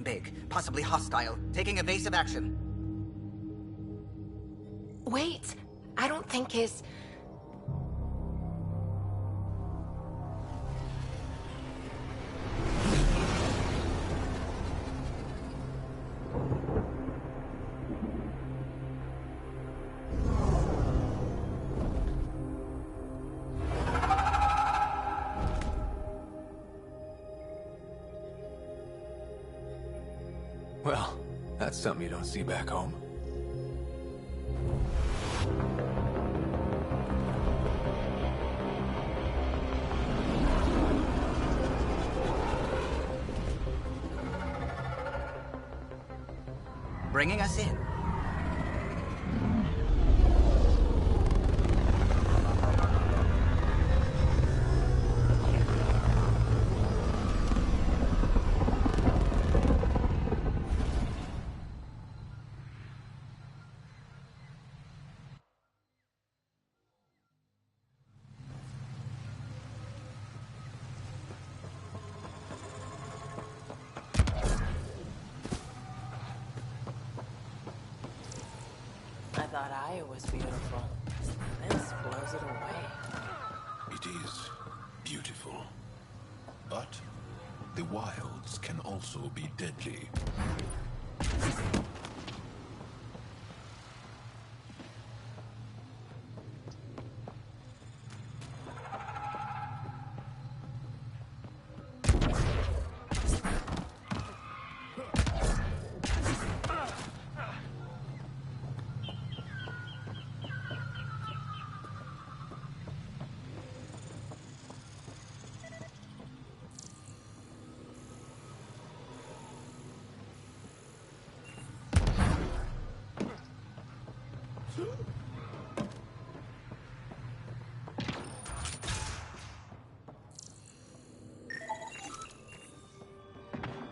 Big, possibly hostile, taking evasive action. Wait, I don't think his... Well, that's something you don't see back home. Bringing us in. I thought Aya was beautiful. This blows it away. It is beautiful. But the wilds can also be deadly.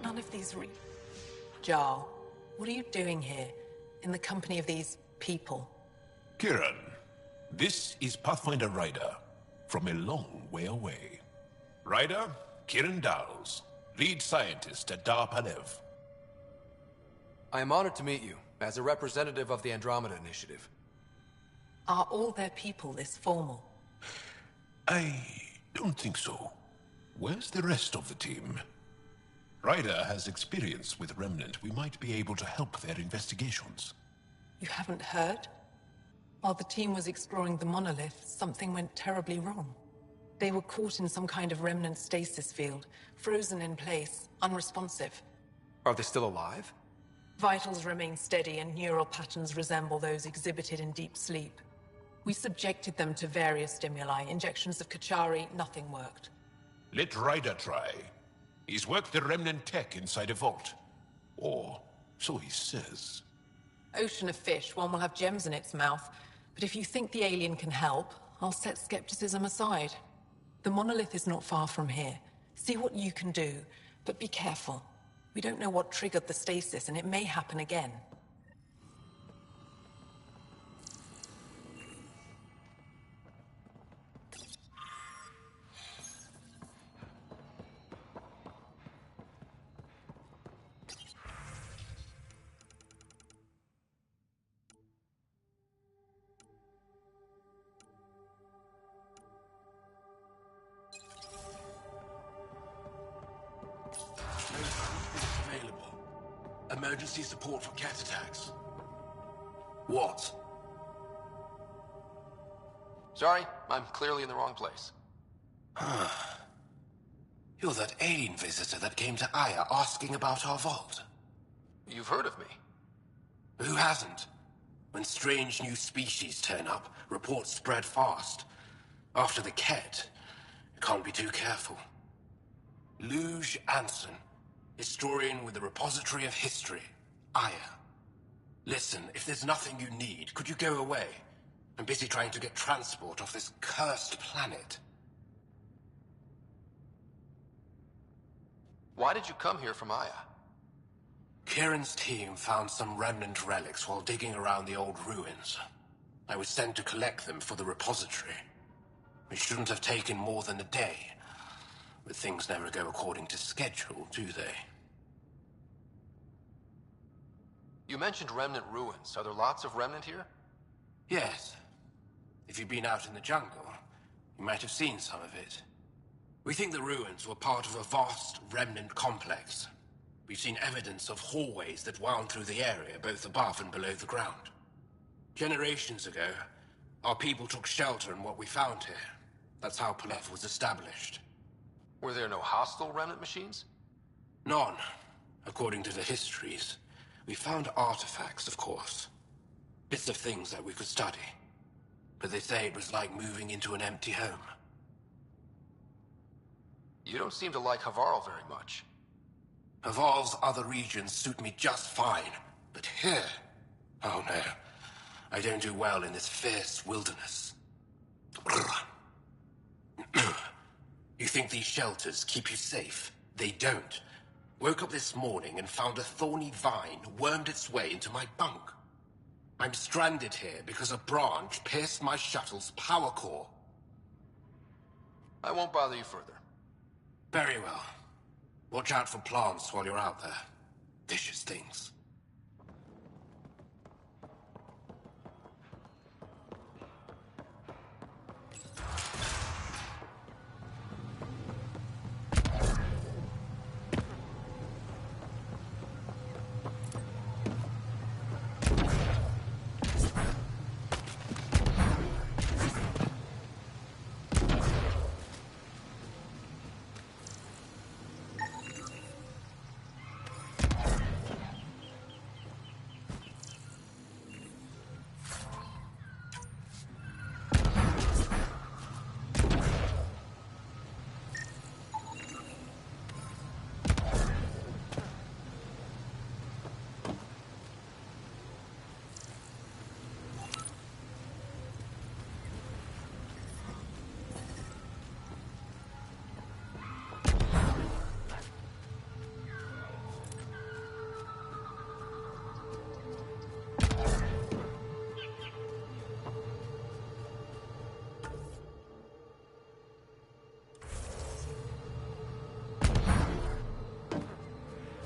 None of these Jarl, what are you doing here? In the company of these people? Kiran, this is Pathfinder Ryder, from a long way away. Ryder, Kiran Dowles, lead scientist at Dar Palev. I am honored to meet you, as a representative of the Andromeda Initiative. Are all their people this formal? I don't think so. Where's the rest of the team? Ryder has experience with Remnant. We might be able to help their investigations. You haven't heard? While the team was exploring the monolith, something went terribly wrong. They were caught in some kind of Remnant stasis field, frozen in place, unresponsive. Are they still alive? Vitals remain steady and neural patterns resemble those exhibited in deep sleep. We subjected them to various stimuli, injections of Kachari, nothing worked. Let Ryder try. He's worked the Remnant tech inside a vault. Or so he says. Ocean of fish, one will have gems in its mouth. But if you think the alien can help, I'll set skepticism aside. The monolith is not far from here. See what you can do, but be careful. We don't know what triggered the stasis, and it may happen again. Available. Emergency support for cat attacks. What? Sorry, I'm clearly in the wrong place. You're that alien visitor that came to Aya asking about our vault. You've heard of me. Who hasn't? When strange new species turn up, reports spread fast. After the Ket, you can't be too careful. Luge Anson, historian with the Repository of History, Aya. Listen, if there's nothing you need, could you go away? I'm busy trying to get transport off this cursed planet. Why did you come here from Aya? Kieran's team found some remnant relics while digging around the old ruins. I was sent to collect them for the repository. It shouldn't have taken more than a day. But things never go according to schedule, do they? You mentioned Remnant ruins. Are there lots of Remnant here? Yes. If you've been out in the jungle, you might have seen some of it. We think the ruins were part of a vast Remnant complex. We've seen evidence of hallways that wound through the area, both above and below the ground. Generations ago, our people took shelter in what we found here. That's how Palef was established. Were there no hostile Remnant machines? None, according to the histories. We found artifacts, of course. Bits of things that we could study. But they say it was like moving into an empty home. You don't seem to like Havarl very much. Havarl's other regions suit me just fine. But here... oh no. I don't do well in this fierce wilderness. You think these shelters keep you safe? They don't. Woke up this morning and found a thorny vine wormed its way into my bunk. I'm stranded here because a branch pierced my shuttle's power core. I won't bother you further. Very well. Watch out for plants while you're out there. Vicious things.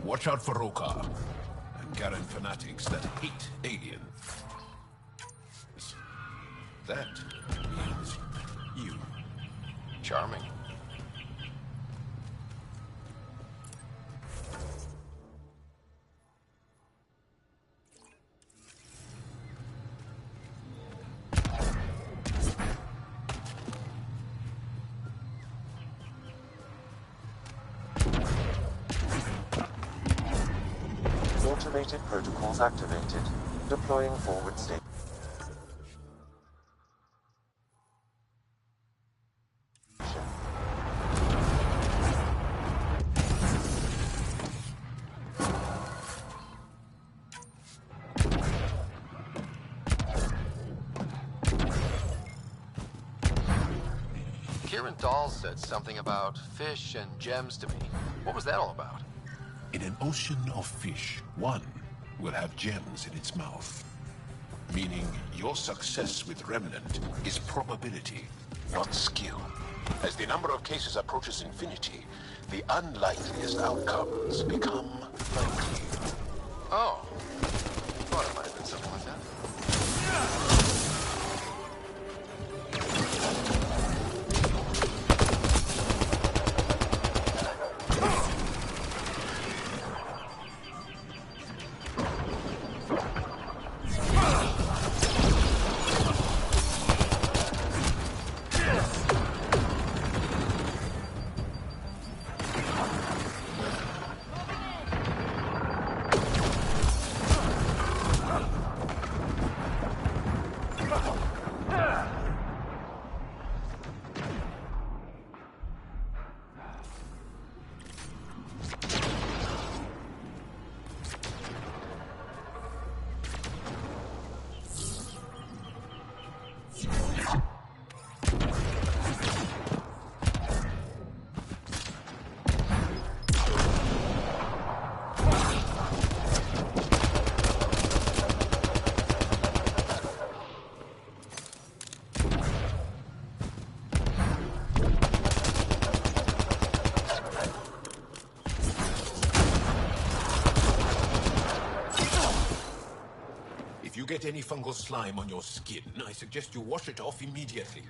Watch out for Rokar and Garen fanatics that hate aliens. That means you. Charming. Automated protocols activated. Deploying forward state. Kieran Dahl said something about fish and gems to me. What was that all about? In an ocean of fish, one will have gems in its mouth. Meaning your success with Remnant is probability, not skill. As the number of cases approaches infinity, the unlikeliest outcomes become likely. Oh. Thought it might have been something like that. If you get any fungal slime on your skin, I suggest you wash it off immediately.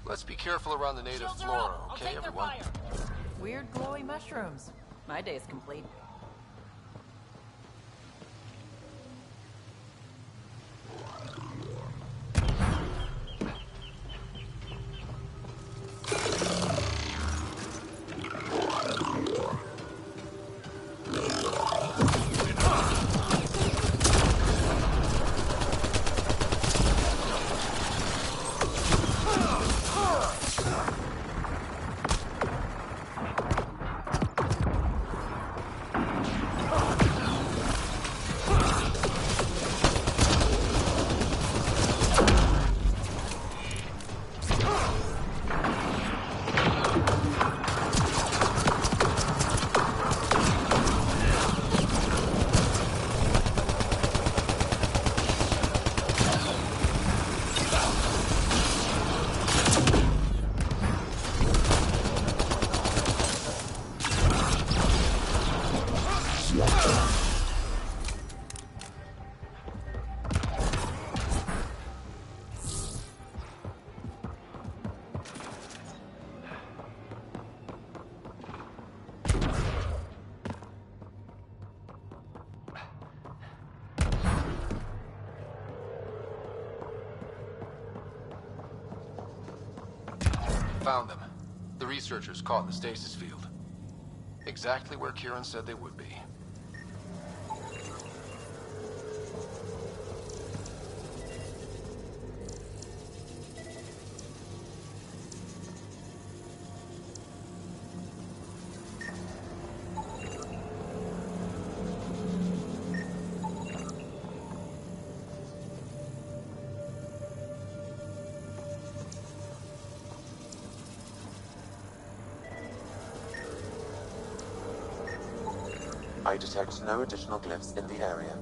Let's be careful around the native flora, okay, everyone? Weird glowy mushrooms. My day's complete. Found them. The researchers caught in the stasis field. Exactly where Kieran said they would be. I detect no additional glyphs in the area.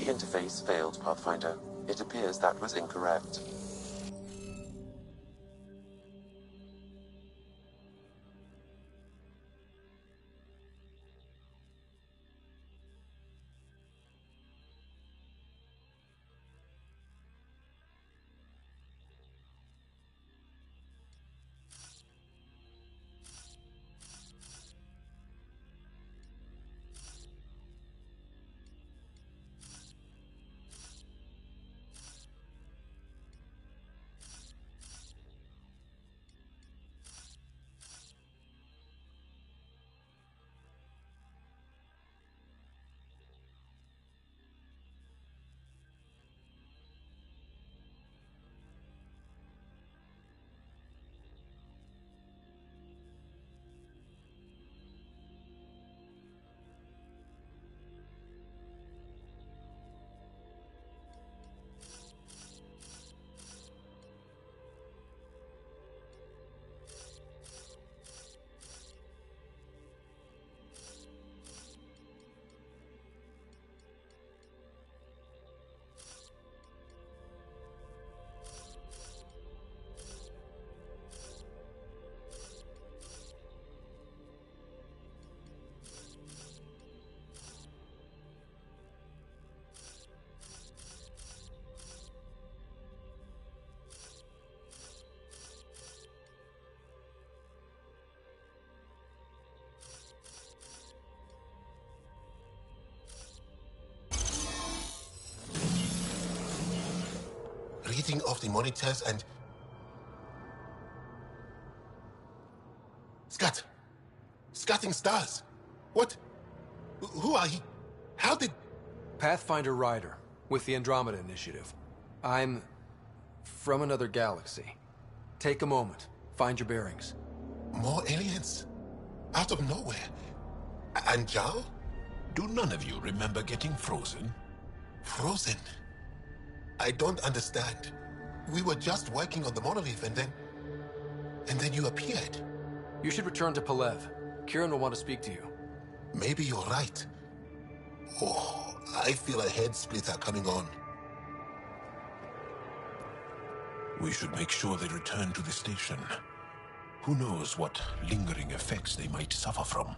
The interface failed, Pathfinder. It appears that was incorrect. Reading of the monitors and... Scat! Scatting stars! What? Who are he? How did... Pathfinder Rider, with the Andromeda Initiative. I'm... from another galaxy. Take a moment. Find your bearings. More aliens? Out of nowhere? And Zhao? Do none of you remember getting frozen? Frozen? I don't understand. We were just working on the monolith and then you appeared. You should return to Palev. Kieran will want to speak to you. Maybe you're right. Oh, I feel a head splitter coming on. We should make sure they return to the station. Who knows what lingering effects they might suffer from.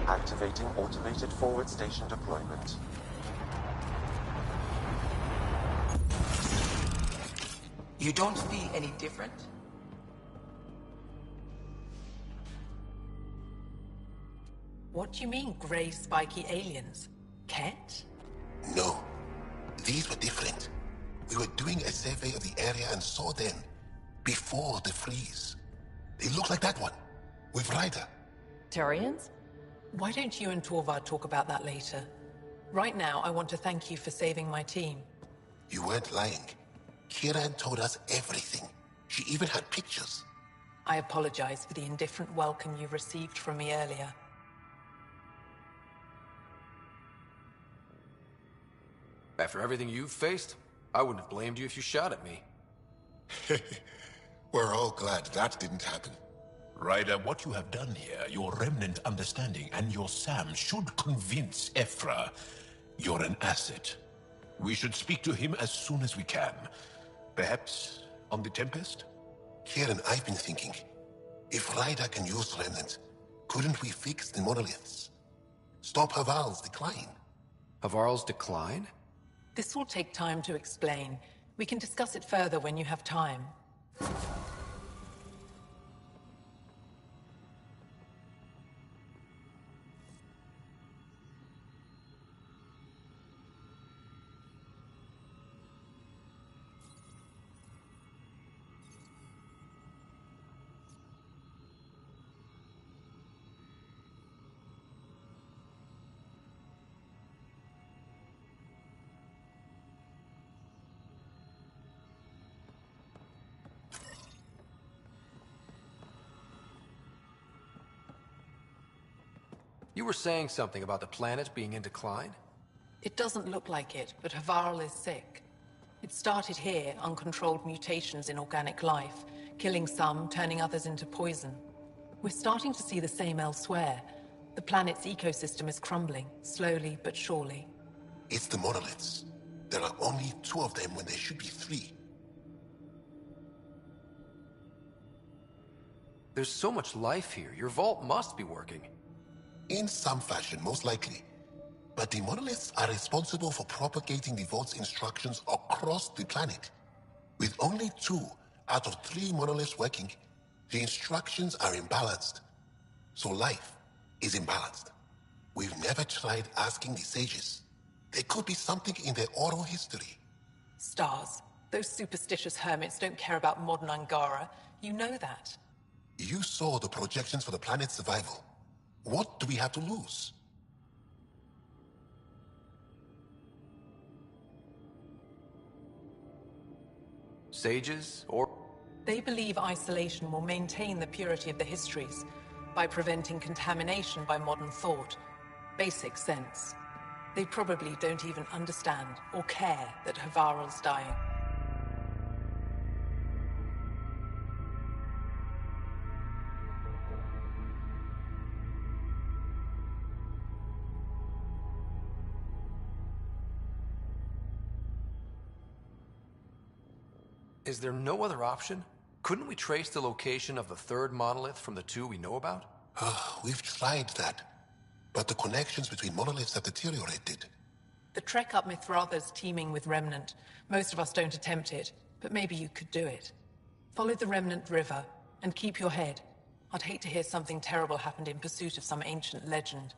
Activating automated forward station deployment. You don't feel any different? What do you mean, grey spiky aliens? Ket? No, these were different. We were doing a survey of the area and saw them before the freeze. They look like that one, with Ryder. Turians? Why don't you and Torvald talk about that later? Right now, I want to thank you for saving my team. You weren't lying. Kieran told us everything. She even had pictures. I apologize for the indifferent welcome you received from me earlier. After everything you've faced, I wouldn't have blamed you if you shot at me. We're all glad that didn't happen. Ryder, what you have done here, your remnant understanding and your Sam should convince Ephra you're an asset. We should speak to him as soon as we can. Perhaps on the Tempest? Kieran, I've been thinking, if Ryder can use remnant, couldn't we fix the monoliths? Stop Haval's decline? Havarl's decline? This will take time to explain. We can discuss it further when you have time. You were saying something about the planet being in decline? It doesn't look like it, but Havarl is sick. It started here, uncontrolled mutations in organic life, killing some, turning others into poison. We're starting to see the same elsewhere. The planet's ecosystem is crumbling, slowly but surely. It's the monoliths. There are only 2 of them when there should be 3. There's so much life here. Your vault must be working. In some fashion, most likely. But the monoliths are responsible for propagating the vault's instructions across the planet. With only 2 out of 3 monoliths working, the instructions are imbalanced. So life is imbalanced. We've never tried asking the sages. There could be something in their oral history. Stars. Those superstitious hermits don't care about modern Angara. You know that. You saw the projections for the planet's survival. What do we have to lose? Sages, or... They believe isolation will maintain the purity of the histories by preventing contamination by modern thought. Basic sense. They probably don't even understand or care that Havarl's dying. Is there no other option? Couldn't we trace the location of the 3rd monolith from the 2 we know about? We've tried that. But the connections between monoliths have deteriorated. The trek up Mithratha's teeming with Remnant. Most of us don't attempt it, but maybe you could do it. Follow the Remnant River, and keep your head. I'd hate to hear something terrible happened in pursuit of some ancient legend.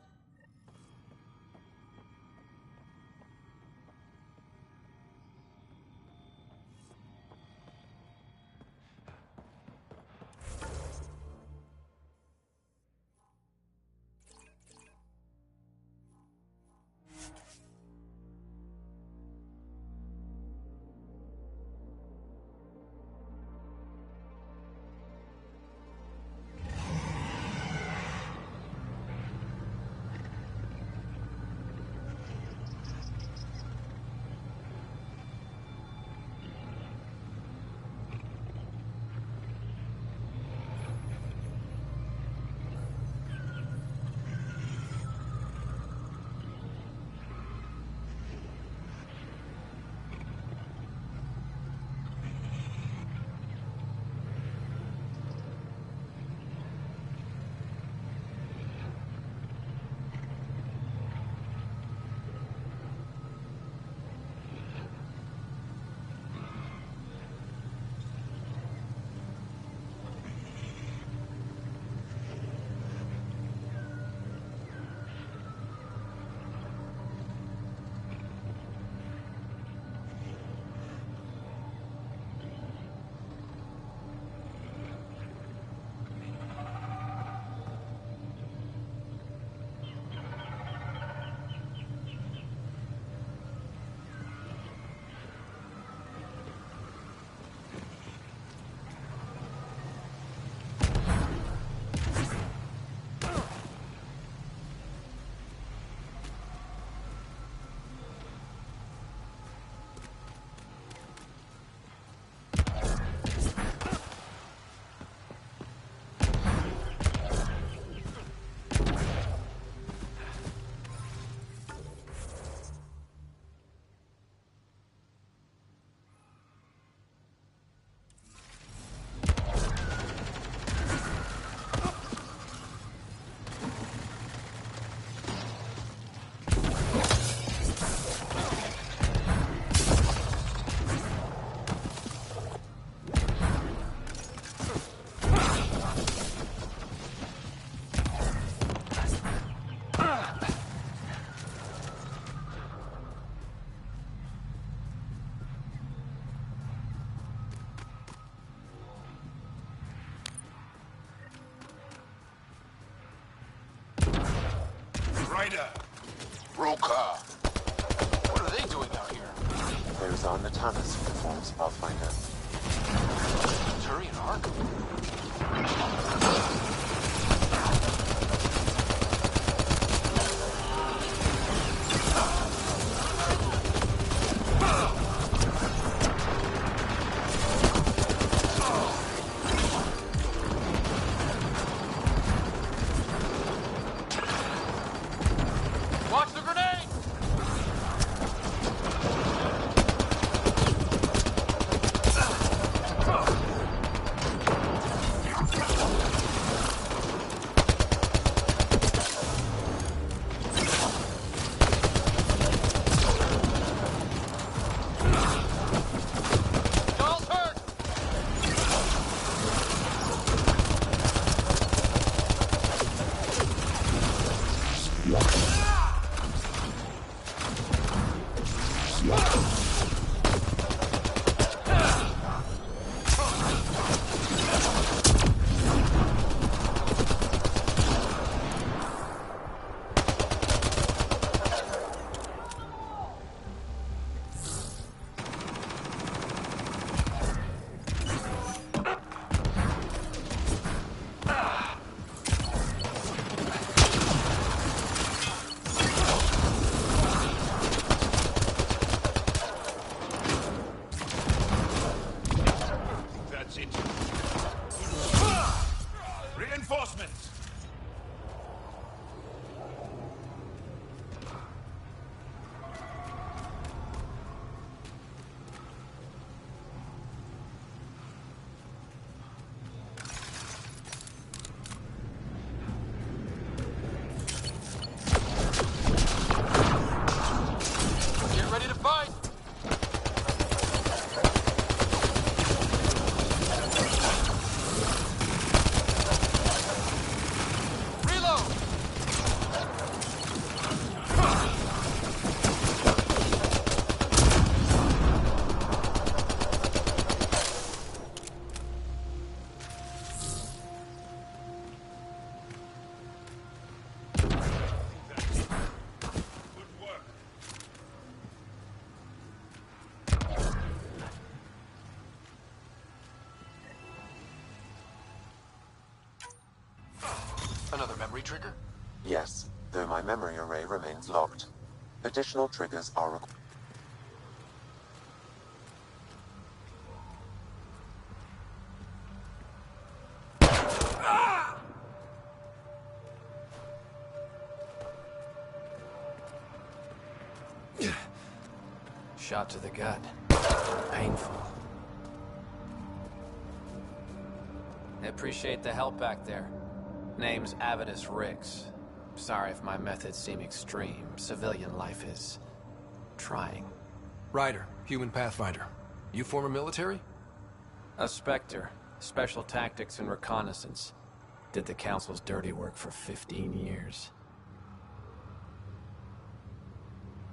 Ryder! Broker! What are they doing out here? Those are Natanus uniforms, Pathfinder. Turian Ark? Watch the grenade! Doll's hurt! That's it. Reinforcements! Get ready to fight! Reload! Good work. Another memory trigger? Yes, though my memory array remains locked. Additional triggers are required. Shot to the gut. Painful. I appreciate the help back there. Name's Avidus Rix. Sorry if my methods seem extreme. Civilian life is trying. Ryder, human Pathfinder. You former military? A Spectre. Special tactics and reconnaissance. Did the Council's dirty work for 15 years.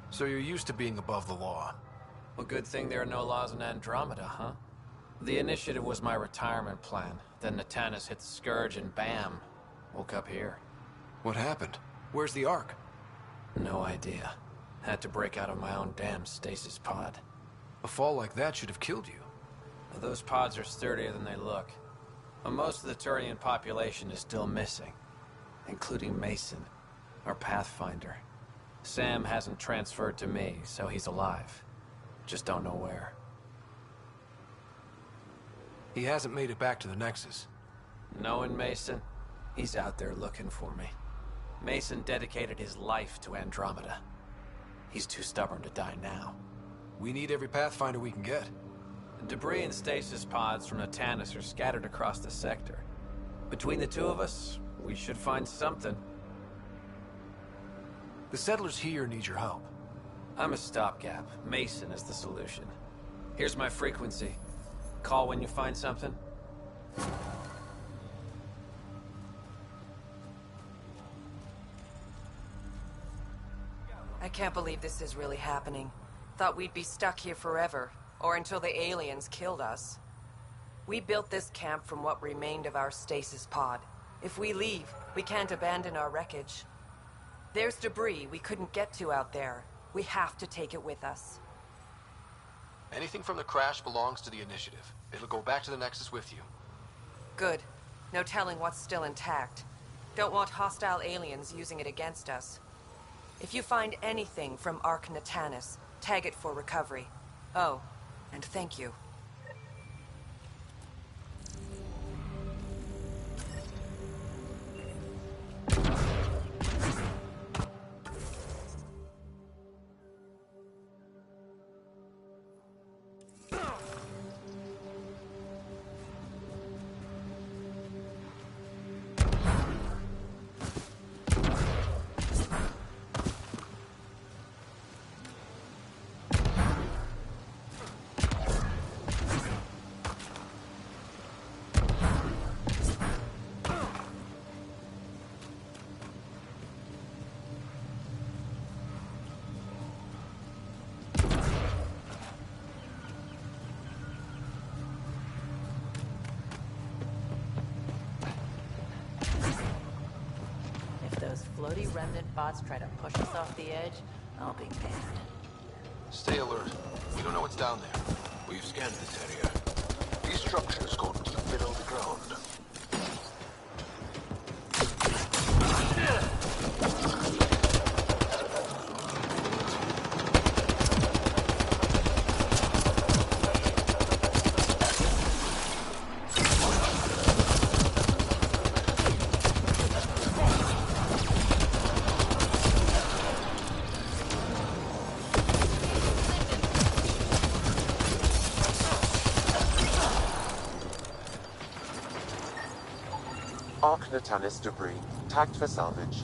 So you're used to being above the law. Well, good thing there are no laws in Andromeda, huh? The initiative was my retirement plan. Then Natanus hit the Scourge and bam! Woke up here. What happened? Where's the Ark? No idea. Had to break out of my own damn stasis pod. A fall like that should have killed you. Those pods are sturdier than they look. But most of the Turian population is still missing. Including Mason, our Pathfinder. Sam hasn't transferred to me, so he's alive. Just don't know where. He hasn't made it back to the Nexus. Knowing Mason, he's out there looking for me. Mason dedicated his life to Andromeda. He's too stubborn to die now. We need every Pathfinder we can get. Debris and stasis pods from Natanus are scattered across the sector. Between the two of us, we should find something. The settlers here need your help. I'm a stopgap. Mason is the solution. Here's my frequency. Call when you find something. I can't believe this is really happening. Thought we'd be stuck here forever, or until the aliens killed us. We built this camp from what remained of our stasis pod. If we leave, we can't abandon our wreckage. There's debris we couldn't get to out there. We have to take it with us. Anything from the crash belongs to the Initiative. It'll go back to the Nexus with you. Good. No telling what's still intact. Don't want hostile aliens using it against us. If you find anything from Ark Natanis, tag it for recovery. Oh, and thank you. Floaty remnant bots try to push us off the edge, I'll be mad. Stay alert. We don't know what's down there. We've scanned this area. These structures go deep below the ground. Ark Natanis debris, tagged for salvage.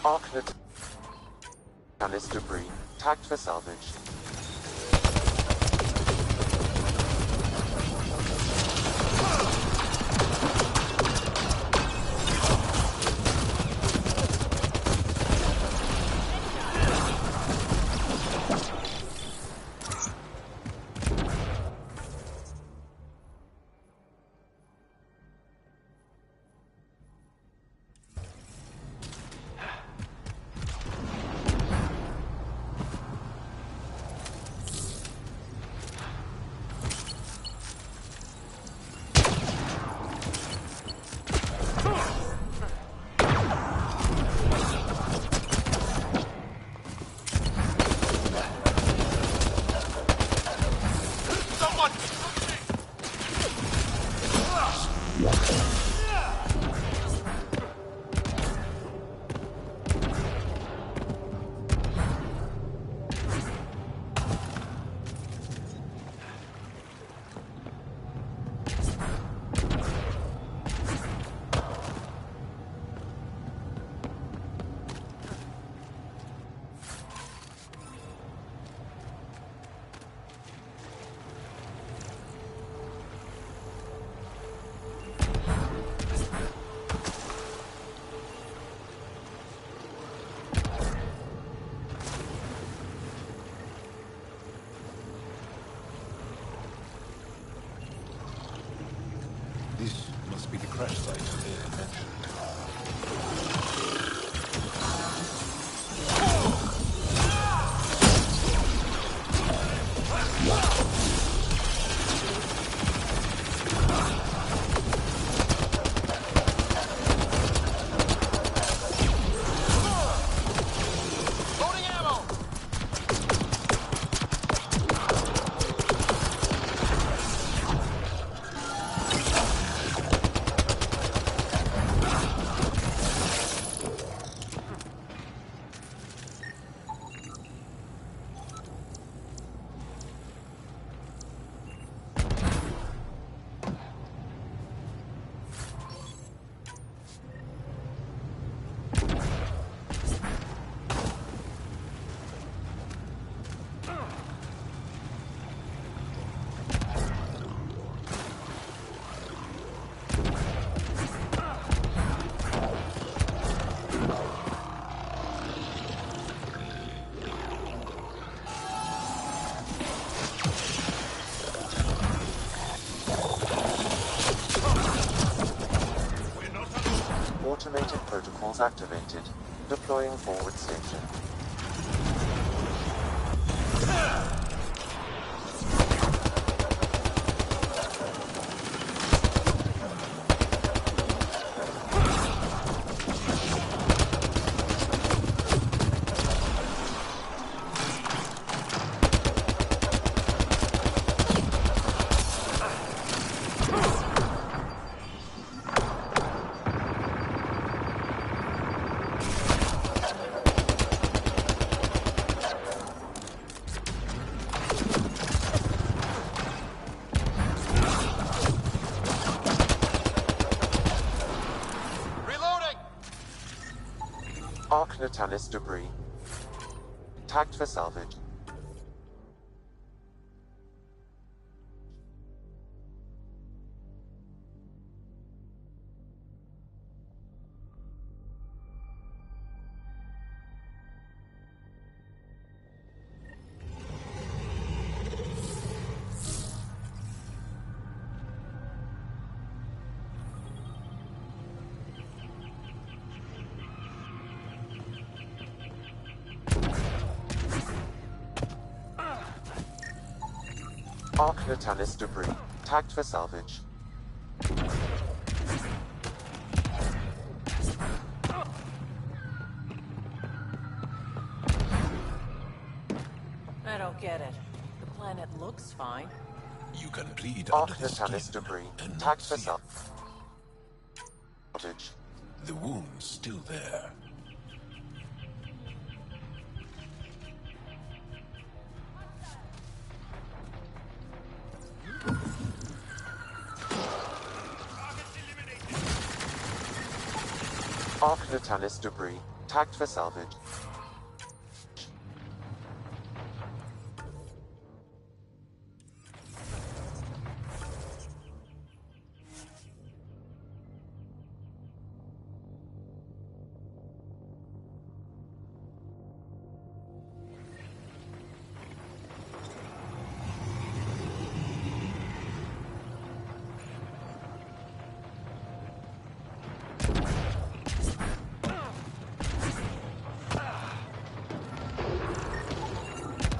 Ark Natanis debris, tagged for salvage. crash site Ailey mentioned. Automated protocols activated. Deploying forward station. Arc Natalis debris. Tagged for salvage. Arc Natalis debris. Tagged for salvage. I don't get it. The planet looks fine. You can bleed Arc under the Natalis skin debris. and not Tagged for feel. salvage. The wound's still there. Arc Natalis debris. Tagged for salvage.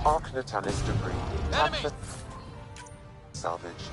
Arc Natalis debris. Tagged for salvage.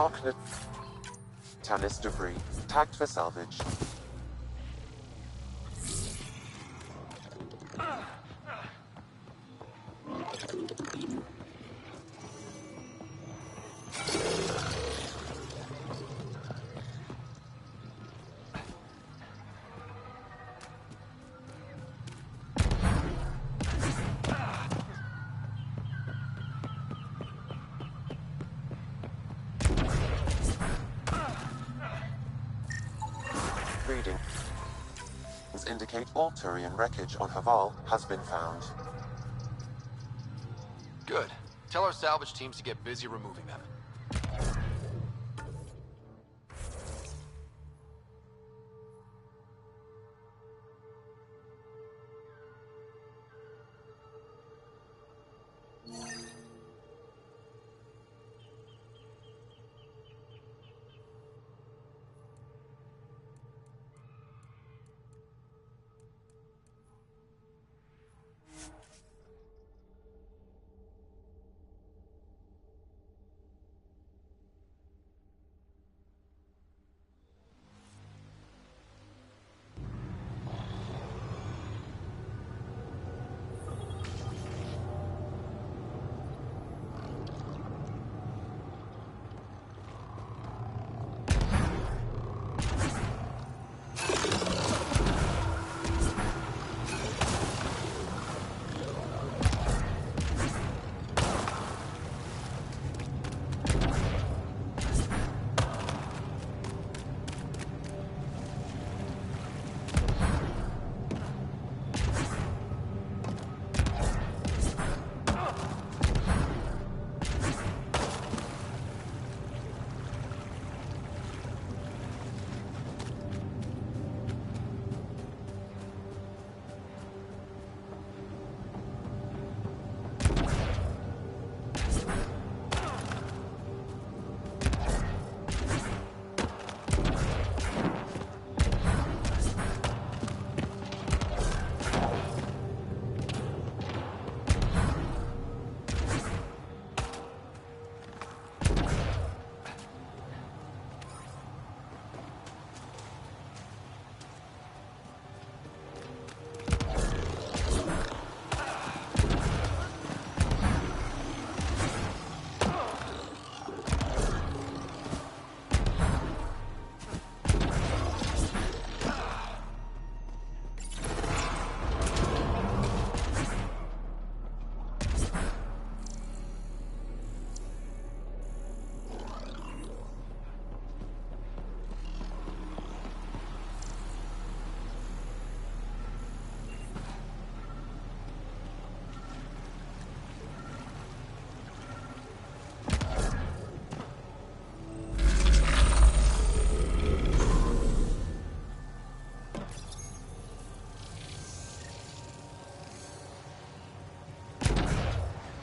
Arcnatanus debris, tagged for salvage. Readings indicate all Turian wreckage on Haval has been found. Good. Tell our salvage teams to get busy removing them.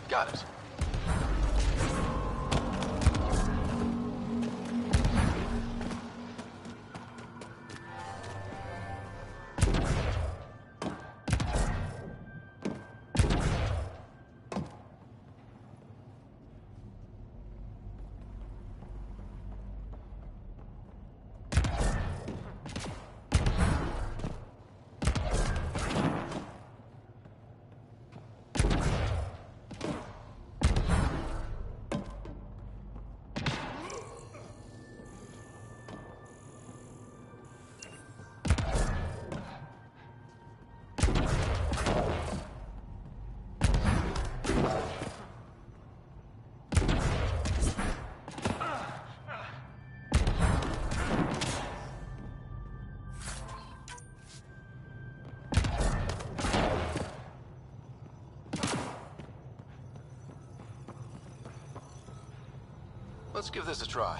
Got it. Let's give this a try.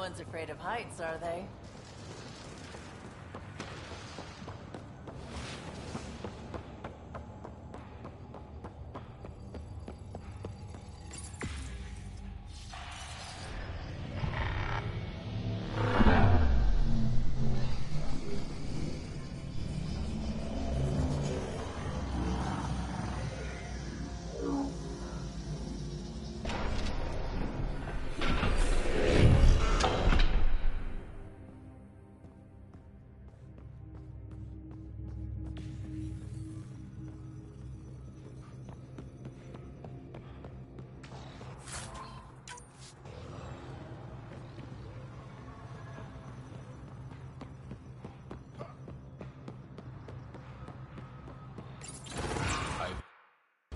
one's afraid of heights, are they?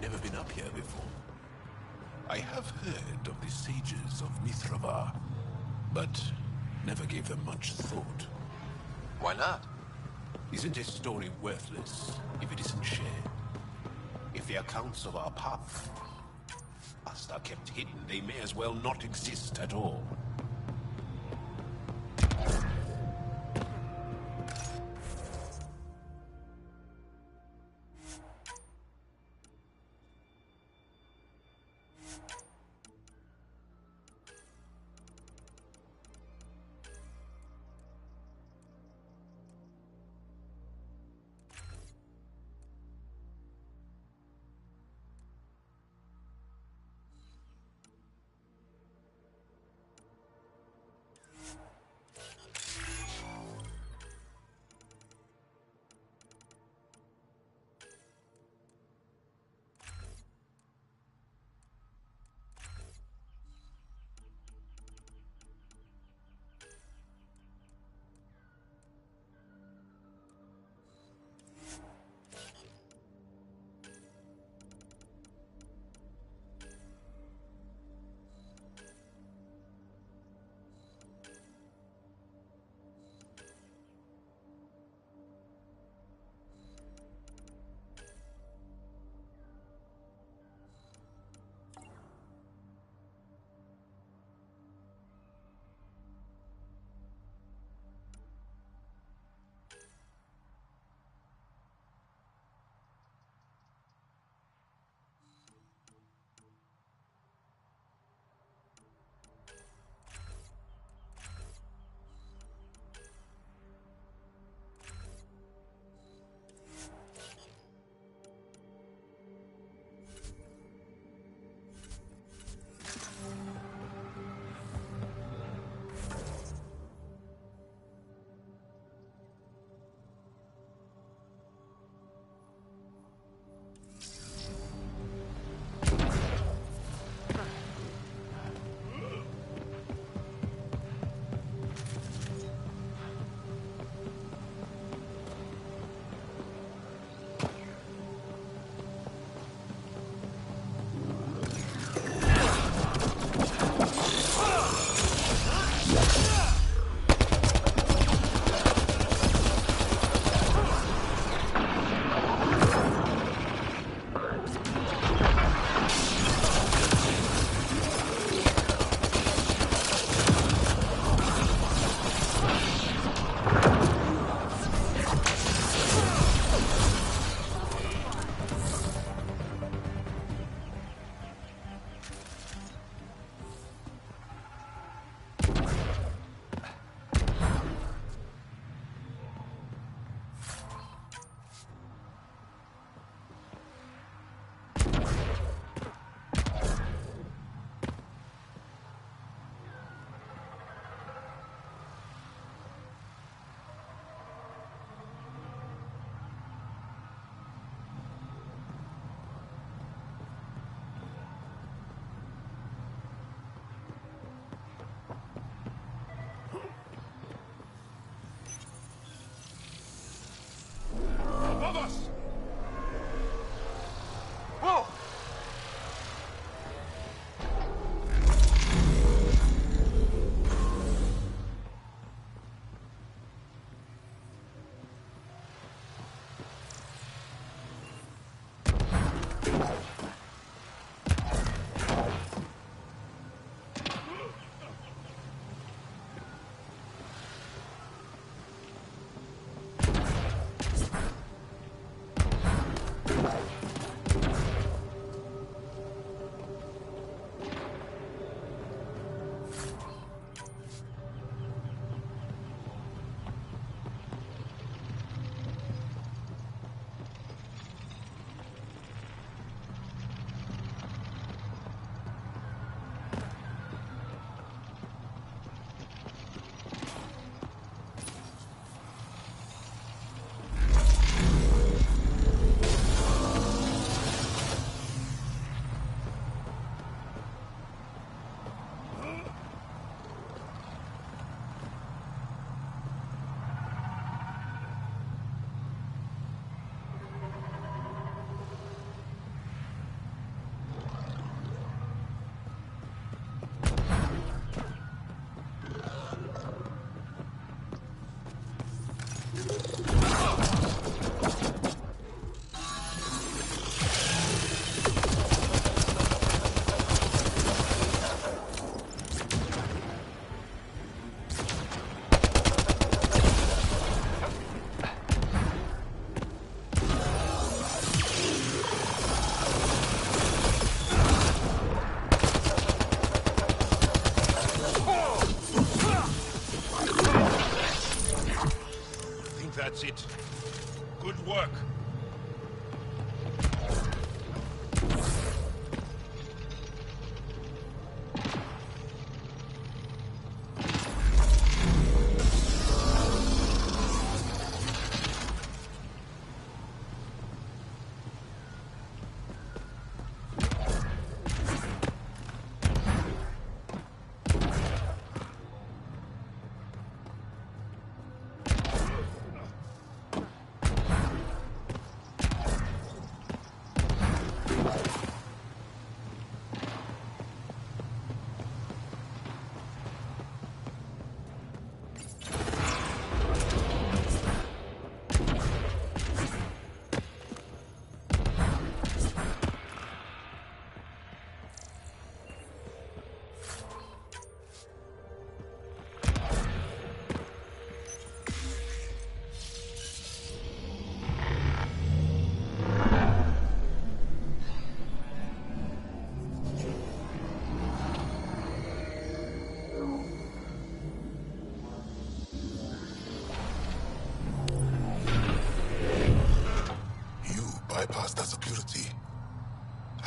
Never been up here before. I have heard of the sages of Mithravar, but never gave them much thought. Why not? Isn't a story worthless if it isn't shared? If the accounts of our past are kept hidden, they may as well not exist at all.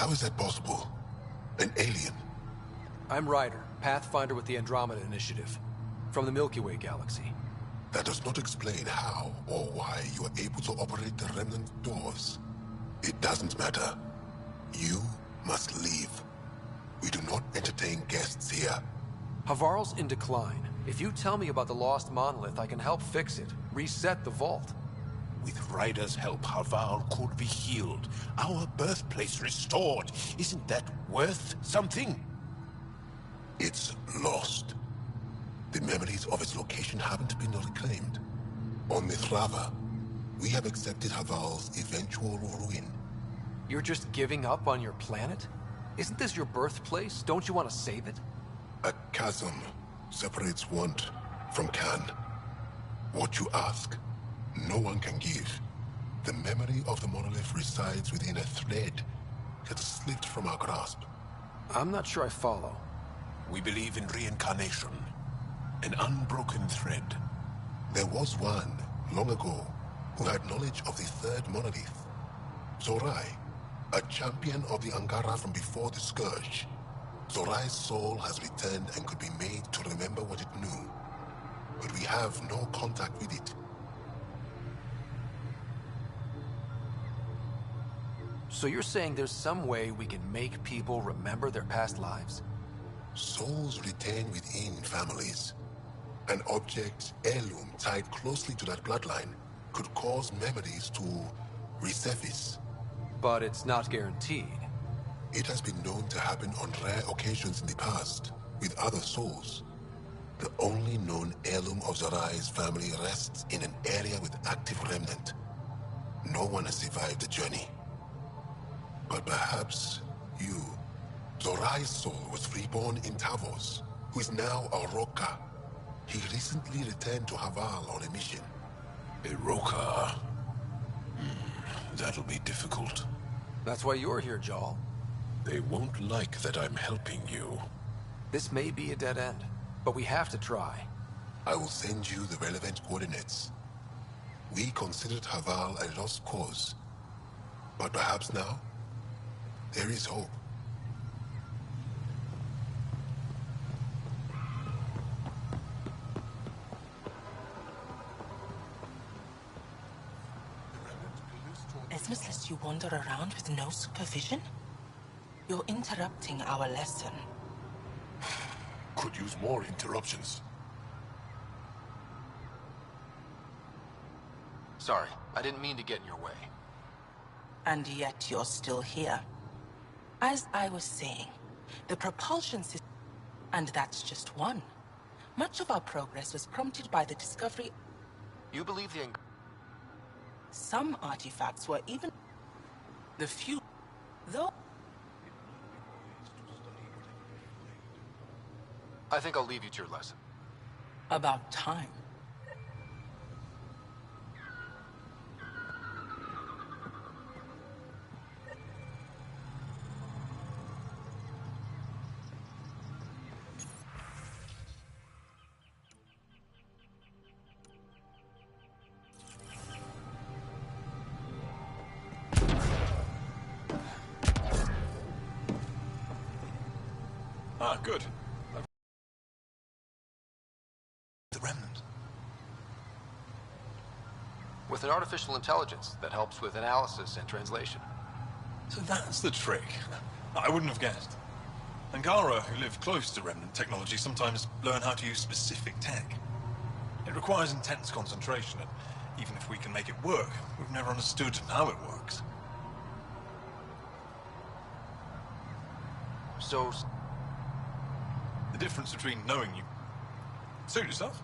How is that possible? An alien? I'm Ryder, Pathfinder with the Andromeda Initiative, from the Milky Way galaxy. That does not explain how or why you are able to operate the remnant doors. It doesn't matter. You must leave. We do not entertain guests here. Havarl's in decline. If you tell me about the lost monolith, I can help fix it, reset the vault. With Ryder's help, Haval could be healed. Our birthplace restored. Isn't that worth something? It's lost. The memories of its location haven't been reclaimed. On Mithrava, we have accepted Haval's eventual ruin. You're just giving up on your planet? Isn't this your birthplace? Don't you want to save it? A chasm separates want from can. What you ask, no one can give. The memory of the monolith resides within a thread that slipped from our grasp. I'm not sure I follow. We believe in reincarnation. An unbroken thread. There was one, long ago, who had knowledge of the third monolith. Zorai, a champion of the Angara from before the Scourge. Zorai's soul has returned and could be made to remember what it knew. But we have no contact with it. So you're saying there's some way we can make people remember their past lives? Souls retain within families. An object, heirloom, tied closely to that bloodline could cause memories to resurface. But it's not guaranteed. It has been known to happen on rare occasions in the past, with other souls. The only known heirloom of Zorai's family rests in an area with active remnant. No one has survived the journey. But perhaps you. Zorai's soul was reborn in Tavos, who is now a Roka. He recently returned to Haval on a mission. A Roka. That'll be difficult. That's why you're here, Jarl. They won't like that I'm helping you. This may be a dead end, but we have to try. I will send you the relevant coordinates. We considered Haval a lost cause. But perhaps now, there is hope. Esmus lets you wander around with no supervision? You're interrupting our lesson. Could use more interruptions. Sorry, I didn't mean to get in your way. And yet you're still here. As I was saying, the propulsion system... And that's just one. Much of our progress was prompted by the discovery... You believe the... Some artifacts were even... The few... Though... I think I'll leave you to your lesson. About time. Good. The remnant. With an artificial intelligence that helps with analysis and translation. So that's the trick. I wouldn't have guessed. Angara, who live close to remnant technology, sometimes learn how to use specific tech. It requires intense concentration, and even if we can make it work, we've never understood how it works. So... The difference between knowing you... Suit yourself.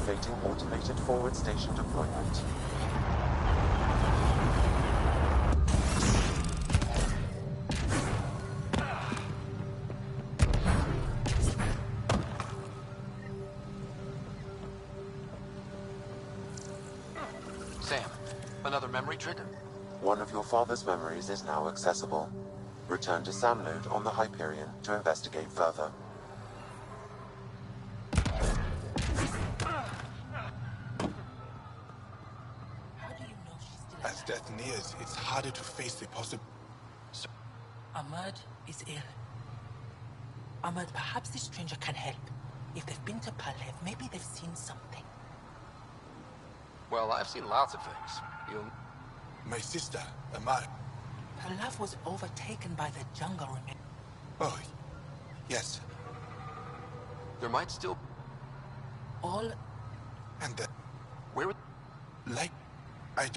Activating automated forward station deployment. Sam, another memory trigger? One of your father's memories is now accessible. Return to Sam node on the Hyperion to investigate further. As death nears, it's harder to face the possible... Ahmad is ill. Ahmad, perhaps this stranger can help. If they've been to Palev, maybe they've seen something. Well, I've seen lots of things. You'll... My sister, Ahmad. Her love was overtaken by the jungle, remember? Oh, yes. There might still... All... And Where would... like... I...